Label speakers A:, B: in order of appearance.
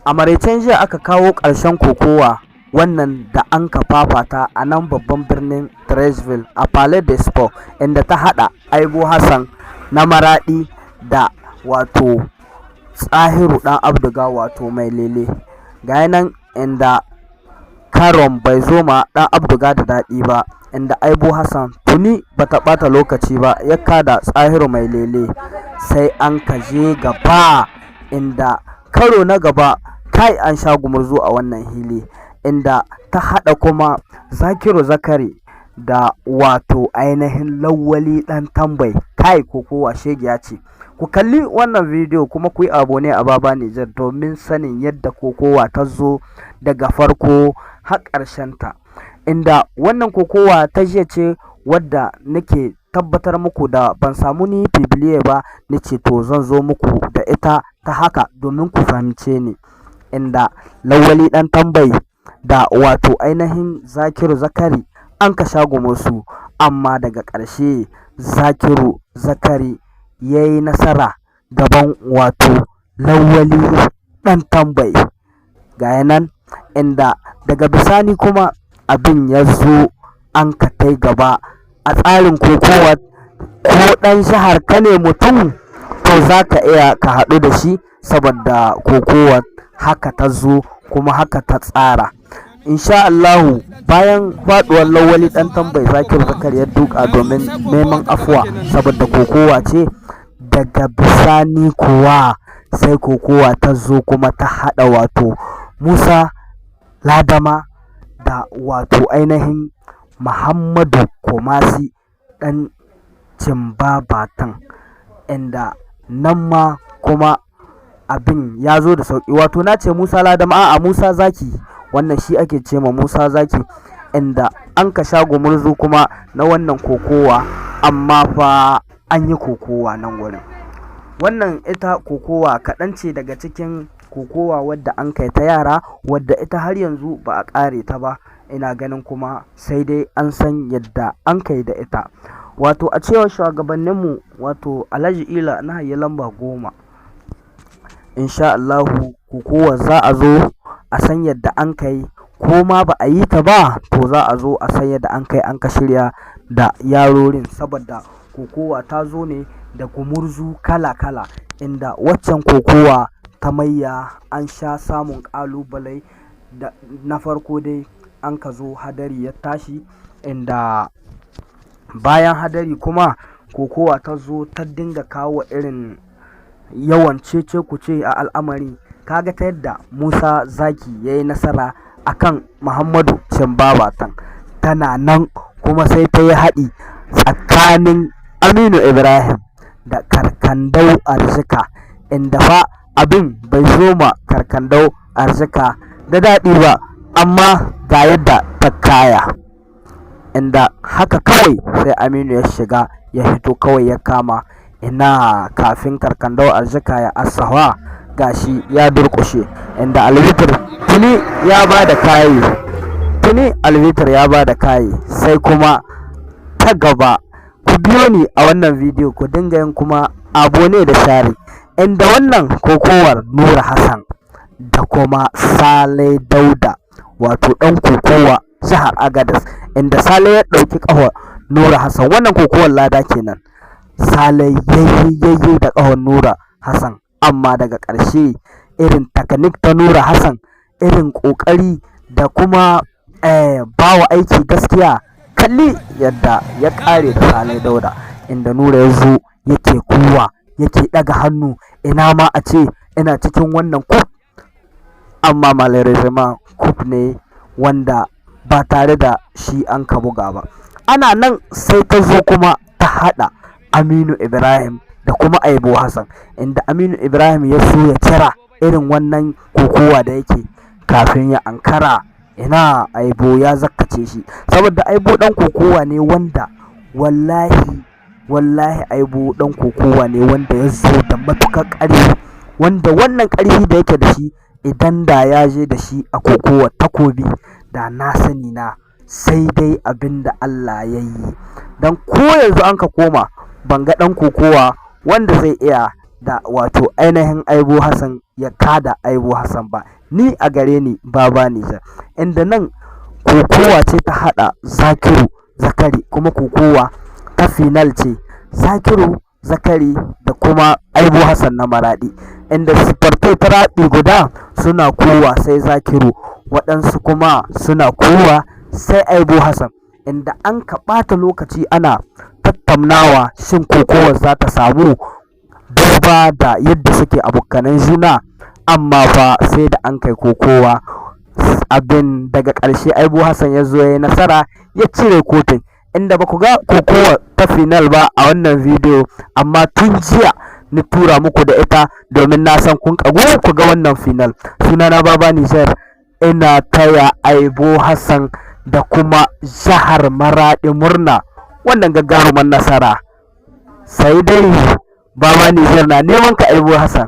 A: A maraicen jiya aka kawo ƙarshen kokowa wannan da an ka fafata a nan babban birnin Treichville a Palais des Sports, inda ta haɗa Aibo Hassan na Maraɗi da wato Tsahiru ɗan Abduga wato mai lele. Ga nan inda karon bai zo ma ɗan Abduga da daɗi ba, inda Aibo Hassan tuni bata ɓata lokaci ba ya kada Tsahiru mai lele, sai an kaje gaba inda karo na gaba kai an sha gumurzu a wannan hili, inda ta haɗa kuma Zakiru Zakari da wato ainihin Lawali ɗan Tambai. Kai kokowa shegiya ce. Ku kalli wannan bidiyo kuma ku yi abone a Baba Nijar domin sanin yadda kokowa ta zo daga farko har ta, inda wannan kokowa ta jiya ce wadda nake tabbatar muku da ban samu ni bibiliye ba, nace to zan zo muku da ita ta haka domin ku fahimce ni, inda Lawali ɗan Tambai da wato ainihin Zakiru Zakari an ka sha gumursu, amma daga ƙarshe Zakiru Zakari ya yi nasara gaban wato Lawali ɗan Tambai. Ga nan inda daga bisani kuma abin ya zo an ka tai gaba a tsarin kokowa, ko ɗan jihar ka ne mutum to za ka iya ka haɗu da shi, saboda kokowa haka ta zo kuma haka ta tsara. Insha Allahu bayan faduwar Lawali ɗan Tambai, Zakiru Zakari ya duka domin neman afuwa saboda kokowa ce. Daga bisani kuwa sai kokowa ta zo kuma ta haɗa wato Musa Ladama da wato ainihin Muhammadu Kumasi ɗan Cimbabatan, inda nan ma kuma abin ya zo da sauƙi. Wato na ce Musa Ladama, a'a Musa Zaki, wannan shi ake ce ma Musa Zaki, inda an ka sha gumurzu kuma na wannan kokowa, amma fa an yi kokowa nan wurin. Wannan ita kokowa kaɗan ce daga cikin kokowa wadda an kai ta yara, wadda ita har yanzu ba a ƙare ta ba. Ina ganin kuma sai dai an san yadda an kai da ita. Wato a cewar shugabanninmu, wato Alhaji Ila na hayi lamba 10, insha Allahu kokowa za a zo a san yadda an kai, ko ma ba a yi ta ba to za a zo a san yadda an kai, an ka shirya da yarorin, saboda kokowa ta zo ne da gumurzu kala-kala, inda waccan kokowa ta mayya an sha samun ƙalubale. Da na farko dai an ka zo hadari ya tashi, inda bayan hadari kuma kokowa ta zo ta dinga kawo irin yawan cece kuce a al'amari. Kaga ta yadda Musa Zaki ya yi nasara akan Muhammadu Cimbabatan, tana nan kuma sai ta yi haɗi tsakanin Aminu Ibrahim da Karkandau Arzika, inda fa abin bai zo ma Karkandau Arzika da daɗi ba, amma ga yadda ta kaya, inda haka kawai sai Aminu ya shiga ya hito kawai ya kama, ina kafin Karkandau Arzika ya asawa gashi ya durƙushe, inda albitir tuni ya ba da kayi, sai kuma ta gaba. Ku biyo ni a wannan bidiyo ku dinga yin kuma abone da share, inda wannan kokowar Nura Hassan da kuma Sale Dauda, wato ɗan kokowa jihar Agadez, inda Sale ya ɗauki ƙahon Nura Hassan. Wannan kokowar lada kenan, Sale yayye da ƙahon Nura Hassan, amma daga ƙarshe irin takanik ta Nura Hassan, irin ƙoƙari da kuma bawa aiki gaskiya. Kalli yadda ya ƙare da Sale Dauda, inda Nura ya zo yake kuwa yake ɗaga hannu, ina ma a ce ina cikin wannan kuf, amma malarizama kuf ne wanda ba tare da shi an ka buga ba. Ana nan sai ta zo kuma ta haɗa Aminu Ibrahim da kuma Aibo Hassan, inda Aminu Ibrahim ya so ya cira irin wannan kokowa da yake, kafin ya ankara ina Aibo ya zakkace shi, saboda Aibo ɗan kokowa ne wanda wallahi Aibo ɗan kokowa ne wanda ya zo da matukar ƙarfi, wanda wannan ƙarfi da yake da shi, idan da ya je da shi a kokowa takobi, da na sani na sai dai abin da Allah ya yi. Dan ko yanzu an ka koma ban ga ɗan kokowa wanda zai iya da wato ainihin Aibo Hassan ya kada Aibo Hassan ba, ni a gare ni Baba Nijar. Inda nan kokowa ce ta haɗa Zakiru Zakari, kuma kokowa ta final ce Zakiru Zakari da kuma Aibo Hassan na Maraɗi, inda Sportai ta Raɗi guda suna kowa sai Zakiru, waɗansu kuma suna kowa sai Aibo Hassan, inda an ka ɓata lokaci ana tattaunawa shin kokowar za ta samu duba da yadda suke abokanan juna, amma fa sai da an kai kokowa abin daga ƙarshe Aibo Hassan ya zo ya yi nasara ya cire kotun, inda ba ku ga kokowa ta final ba a wannan bidiyo, amma tun jiya ni tura muku da ita domin na san kun kago ku ga wannan final. Sunana Baba Nijar, ina taya Aibo Hassan da kuma jihar Maraɗi murna wannan gagaruman nasara. Sai dai Baba Nijar na neman ka Aibo Hassan.